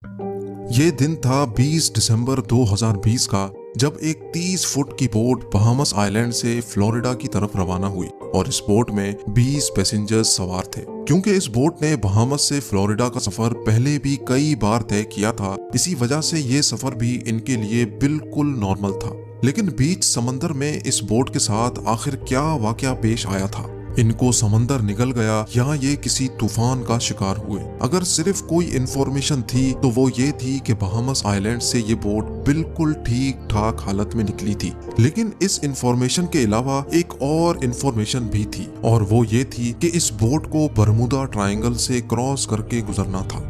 ये दिन था 20 दिसंबर 2020 का, जब एक 30 फुट की बोट बहामस आइलैंड से फ्लोरिडा की तरफ रवाना हुई और इस बोट में 20 पैसेंजर्स सवार थे। क्योंकि इस बोट ने बहामस से फ्लोरिडा का सफर पहले भी कई बार तय किया था, इसी वजह से ये सफर भी इनके लिए बिल्कुल नॉर्मल था। लेकिन बीच समंदर में इस बोट के साथ आखिर क्या वाकया पेश आया था? इनको समंदर निगल गया या ये किसी तूफान का शिकार हुए? अगर सिर्फ कोई इंफॉर्मेशन थी तो वो ये थी कि बहामस आइलैंड से ये बोट बिल्कुल ठीक ठाक हालत में निकली थी। लेकिन इस इंफॉर्मेशन के अलावा एक और इंफॉर्मेशन भी थी, और वो ये थी कि इस बोट को बरमूडा ट्रायंगल से क्रॉस करके गुजरना था।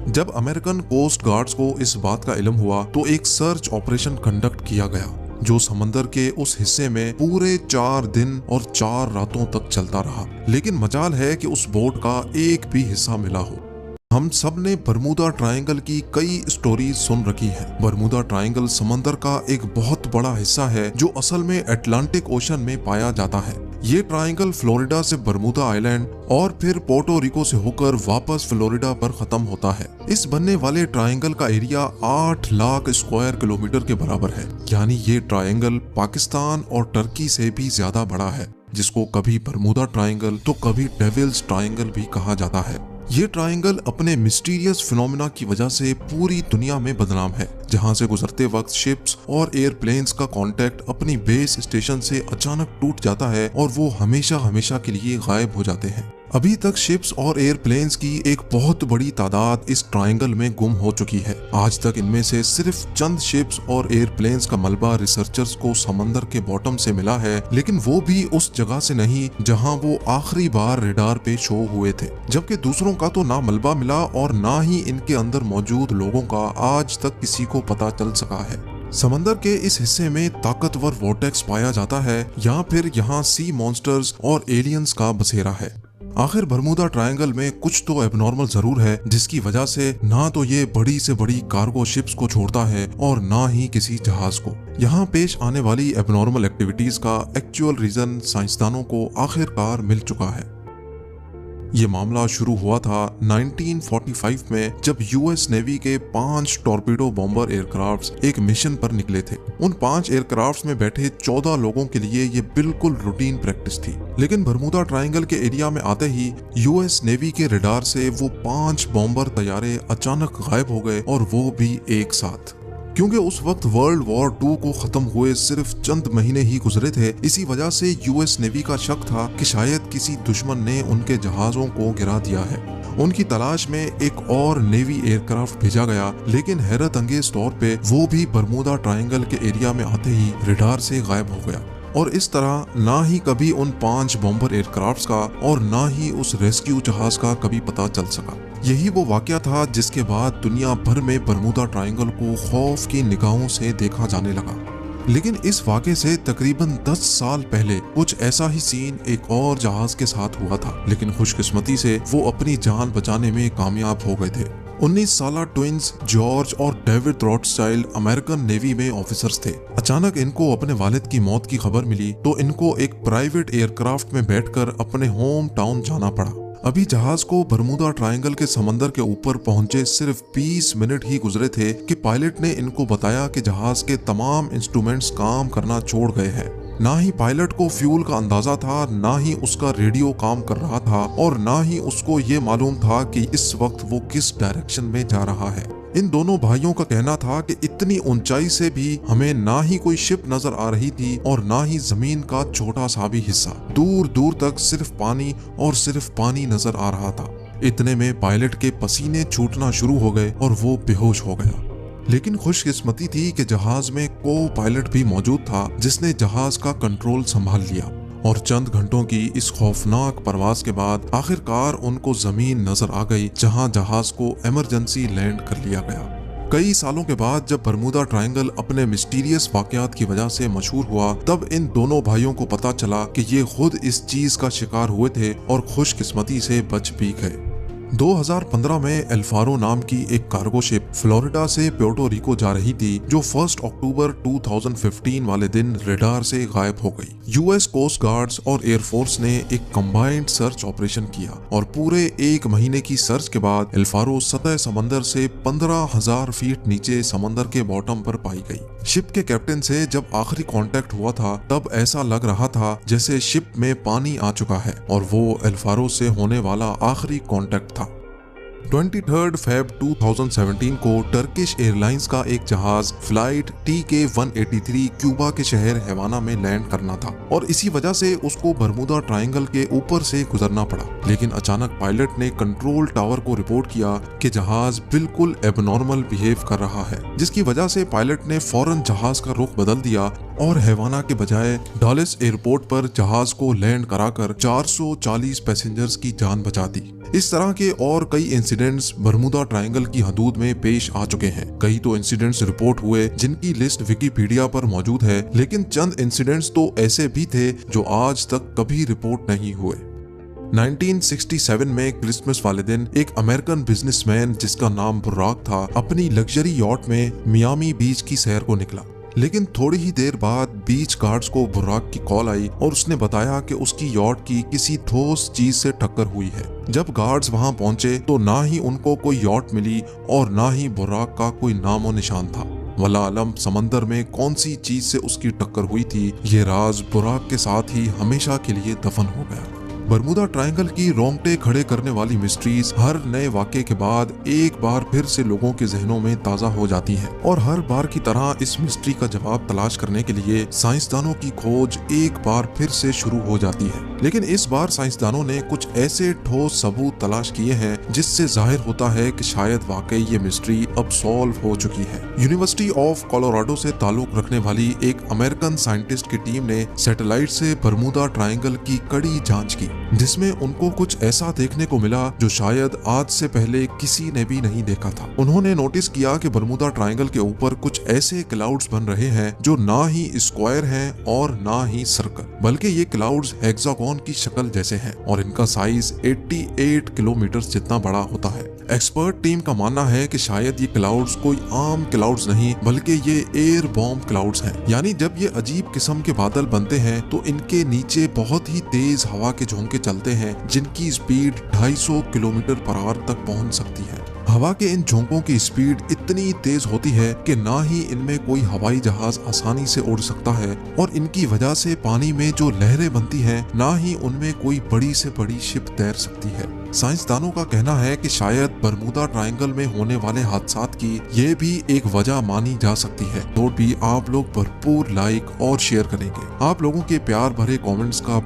जब अमेरिकन कोस्ट गार्ड्स को इस बात का इल्म हुआ तो एक सर्च ऑपरेशन कंडक्ट किया गया, जो समंदर के उस हिस्से में पूरे 4 दिन और 4 रातों तक चलता रहा। लेकिन मजाल है कि उस बोट का एक भी हिस्सा मिला हो। हम सब ने बरमूडा ट्रायंगल की कई स्टोरीज सुन रखी हैं। बरमूडा ट्रायंगल समंदर का एक बहुत बड़ा हिस्सा है जो असल में अटलांटिक ओशन में पाया जाता है। ये ट्रायंगल फ्लोरिडा से बरमूडा आइलैंड और फिर पोर्टो रिको से होकर वापस फ्लोरिडा पर खत्म होता है। इस बनने वाले ट्रायंगल का एरिया 8 लाख स्क्वायर किलोमीटर के बराबर है। यानी ये ट्रायंगल पाकिस्तान और टर्की से भी ज्यादा बड़ा है, जिसको कभी बरमूडा ट्रायंगल तो कभी डेविल्स ट्रायंगल भी कहा जाता है। ये ट्रायंगल अपने मिस्टीरियस फिनोमेना की वजह से पूरी दुनिया में बदनाम है, जहां से गुजरते वक्त शिप्स और एयरप्लेन्स का कांटेक्ट अपनी बेस स्टेशन से अचानक टूट जाता है और वो हमेशा हमेशा के लिए गायब हो जाते हैं। अभी तक शिप्स और एयरप्लेन्स की एक बहुत बड़ी तादाद इस ट्रायंगल में गुम हो चुकी है। आज तक इनमें से सिर्फ चंद शिप्स और एयरप्लेन्स का मलबा रिसर्चर्स को समंदर के बॉटम से मिला है, लेकिन वो भी उस जगह से नहीं जहां वो आखिरी बार रेडार पे शो हुए थे। जबकि दूसरों का तो ना मलबा मिला और ना ही इनके अंदर मौजूद लोगों का आज तक किसी को पता चल सका है। समंदर के इस हिस्से में ताकतवर वोर्टेक्स पाया जाता है या फिर यहाँ सी मॉन्स्टर्स और एलियंस का बसेरा है। आखिर बरमूडा ट्रायंगल में कुछ तो एबनॉर्मल जरूर है, जिसकी वजह से ना तो ये बड़ी से बड़ी कार्गो शिप्स को छोड़ता है और ना ही किसी जहाज को। यहाँ पेश आने वाली एबनॉर्मल एक्टिविटीज का एक्चुअल रीजन साइंसदानों को आखिरकार मिल चुका है। ये मामला शुरू हुआ था 1945 में, जब यूएस नेवी के 5 टॉर्पीडो बॉम्बर एयरक्राफ्ट्स एक मिशन पर निकले थे। उन 5 एयरक्राफ्ट्स में बैठे 14 लोगों के लिए ये बिल्कुल रूटीन प्रैक्टिस थी। लेकिन बरमूडा ट्रायंगल के एरिया में आते ही यूएस नेवी के रडार से वो 5 बॉम्बर तैयारे अचानक गायब हो गए, और वो भी एक साथ। क्योंकि उस वक्त वर्ल्ड वॉर 2 को खत्म हुए सिर्फ चंद महीने ही गुजरे थे, इसी वजह से यूएस नेवी का शक था कि शायद किसी दुश्मन ने उनके जहाजों को गिरा दिया है। उनकी तलाश में एक और नेवी एयरक्राफ्ट भेजा गया, लेकिन हैरत अंगेज तौर पे वो भी बरमूडा ट्रायंगल के एरिया में आते ही रडार से गायब हो गया। और इस तरह ना ही कभी उन 5 बॉम्बर एयरक्राफ्ट्स का और ना ही उस रेस्क्यू जहाज का कभी पता चल सका। यही वो वाकया था जिसके बाद दुनिया भर में बरमूडा ट्रायंगल को खौफ की निगाहों से देखा जाने लगा। लेकिन इस वाकये से तकरीबन 10 साल पहले कुछ ऐसा ही सीन एक और जहाज के साथ हुआ था, लेकिन खुशकिस्मती से वो अपनी जान बचाने में कामयाब हो गए थे। 19 साला ट्विंस जॉर्ज और डेविड रॉथस्चाइल्ड अमेरिकन नेवी में ऑफिसर्स थे। अचानक इनको अपने वालिद की मौत की खबर मिली तो इनको एक प्राइवेट एयरक्राफ्ट में बैठकर अपने होम टाउन जाना पड़ा। अभी जहाज को बरमूडा ट्रायंगल के समंदर के ऊपर पहुंचे सिर्फ 20 मिनट ही गुजरे थे कि पायलट ने इनको बताया कि जहाज के तमाम इंस्ट्रूमेंट्स काम करना छोड़ गए हैं। ना ही पायलट को फ्यूल का अंदाजा था, ना ही उसका रेडियो काम कर रहा था, और ना ही उसको ये मालूम था कि इस वक्त वो किस डायरेक्शन में जा रहा है। इन दोनों भाइयों का कहना था कि इतनी ऊंचाई से भी हमें ना ही कोई शिप नजर आ रही थी और ना ही जमीन का छोटा सा भी हिस्सा। दूर दूर तक सिर्फ पानी और सिर्फ पानी नजर आ रहा था। इतने में पायलट के पसीने छूटना शुरू हो गए और वो बेहोश हो गया। लेकिन खुशकिस्मती थी कि जहाज में को पायलट भी मौजूद था, जिसने जहाज का कंट्रोल संभाल लिया, और चंद घंटों की इस खौफनाक परवाज के बाद आखिरकार उनको जमीन नजर आ गई, जहां जहाज को इमरजेंसी लैंड कर लिया गया। कई सालों के बाद जब बरमूडा ट्रायंगल अपने मिस्टीरियस वाकयात की वजह से मशहूर हुआ, तब इन दोनों भाइयों को पता चला कि ये खुद इस चीज का शिकार हुए थे और खुशकिस्मती से बच भी गए। 2015 में एल्फारो नाम की एक कार्गो शिप फ्लोरिडा से प्योर्टो रिको जा रही थी, जो 1 अक्टूबर 2015 वाले दिन रडार से गायब हो गई। यूएस कोस्ट गार्ड्स और एयरफोर्स ने एक कंबाइंड सर्च ऑपरेशन किया और पूरे 1 महीने की सर्च के बाद एल्फारो सतह समंदर से 15,000 फीट नीचे समंदर के बॉटम पर पाई गई। शिप के कैप्टन से जब आखिरी कांटेक्ट हुआ था तब ऐसा लग रहा था जैसे शिप में पानी आ चुका है और वो एल्फारो से होने वाला आखिरी कांटेक्ट था। 23 फेब 2017 को टर्किश एयरलाइंस का एक जहाज फ्लाइट TK-183 क्यूबा के शहर हवाना में लैंड करना था और इसी वजह से उसको बरमूदा ट्रायंगल के ऊपर से गुजरना पड़ा। लेकिन अचानक पायलट ने कंट्रोल टावर को रिपोर्ट किया कि जहाज बिल्कुल एबनॉर्मल बिहेव कर रहा है, जिसकी वजह से पायलट ने फौरन जहाज का रुख बदल दिया और हवाना के बजाय डॉलेस एयरपोर्ट पर जहाज को लैंड कराकर 440 पैसेंजर्स की जान बचा दी। इस तरह के और कई इंसिडेंट्स बरमूदा ट्रायंगल की हदूद में पेश आ चुके हैं। कई तो इंसिडेंट्स रिपोर्ट हुए जिनकी लिस्ट विकिपीडिया पर मौजूद है, लेकिन चंद इंसिडेंट्स तो ऐसे भी थे जो आज तक कभी रिपोर्ट नहीं हुए। 1967 में क्रिसमस वाले दिन एक अमेरिकन बिजनेसमैन जिसका नाम बुर्राक था अपनी लग्जरी यॉट में मियामी बीच की सैर को निकला। लेकिन थोड़ी ही देर बाद बीच गार्ड्स को बुर्राक की कॉल आई और उसने बताया कि उसकी यॉट की किसी ठोस चीज से टक्कर हुई है। जब गार्ड्स वहां पहुंचे तो ना ही उनको कोई यॉट मिली और ना ही बुर्राक का कोई नामो निशान था। वल्लाह आलम समंदर में कौन सी चीज से उसकी टक्कर हुई थी, ये राज बुर्राक के साथ ही हमेशा के लिए दफन हो गया। बरमूदा ट्रायंगल की रोंगटे खड़े करने वाली मिस्ट्रीज हर नए वाक़े के बाद एक बार फिर से लोगों के जहनों में ताज़ा हो जाती हैं और हर बार की तरह इस मिस्ट्री का जवाब तलाश करने के लिए साइंसदानों की खोज एक बार फिर से शुरू हो जाती है। लेकिन इस बार साइंसदानों ने कुछ ऐसे ठोस सबूत तलाश किए हैं जिससे जाहिर होता है कि शायद वाकई ये मिस्ट्री अब सॉल्व हो चुकी है। यूनिवर्सिटी ऑफ कोलोराडो से ताल्लुक रखने वाली एक अमेरिकन साइंटिस्ट की टीम ने सैटेलाइट से बरमूदा ट्रायंगल की कड़ी जांच की, जिसमें उनको कुछ ऐसा देखने को मिला जो शायद आज से पहले किसी ने भी नहीं देखा था। उन्होंने नोटिस किया कि बरमूदा ट्रायंगल के ऊपर कुछ ऐसे क्लाउड्स बन रहे हैं जो ना ही स्क्वायर हैं और ना ही सर्कल, बल्कि ये क्लाउड्स हेक्सागोन की शक्ल जैसे हैं और इनका साइज 88 किलोमीटर जितना बड़ा होता है। एक्सपर्ट टीम का मानना है कि शायद ये क्लाउड्स कोई आम क्लाउड्स नहीं बल्कि ये एयर बॉम्ब क्लाउड्स हैं। यानी जब ये अजीब किस्म के बादल बनते हैं तो इनके नीचे बहुत ही तेज हवा के झोंके चलते हैं जिनकी स्पीड 250 किलोमीटर पर आवर तक पहुंच सकती है। हवा के इन झोंकों की स्पीड इतनी तेज होती है कि ना ही इनमें कोई हवाई जहाज आसानी से उड़ सकता है और इनकी वजह से पानी में जो लहरें बनती हैं ना ही उनमें कोई बड़ी से बड़ी शिप तैर सकती है। साइंसदानों का कहना है कि शायद बरमूदा ट्रायंगल में होने वाले हादसात की ये भी एक वजह मानी जा सकती है। तो भी आप लोग भरपूर लाइक और शेयर करेंगे। आप लोगों के प्यार भरे कमेंट्स का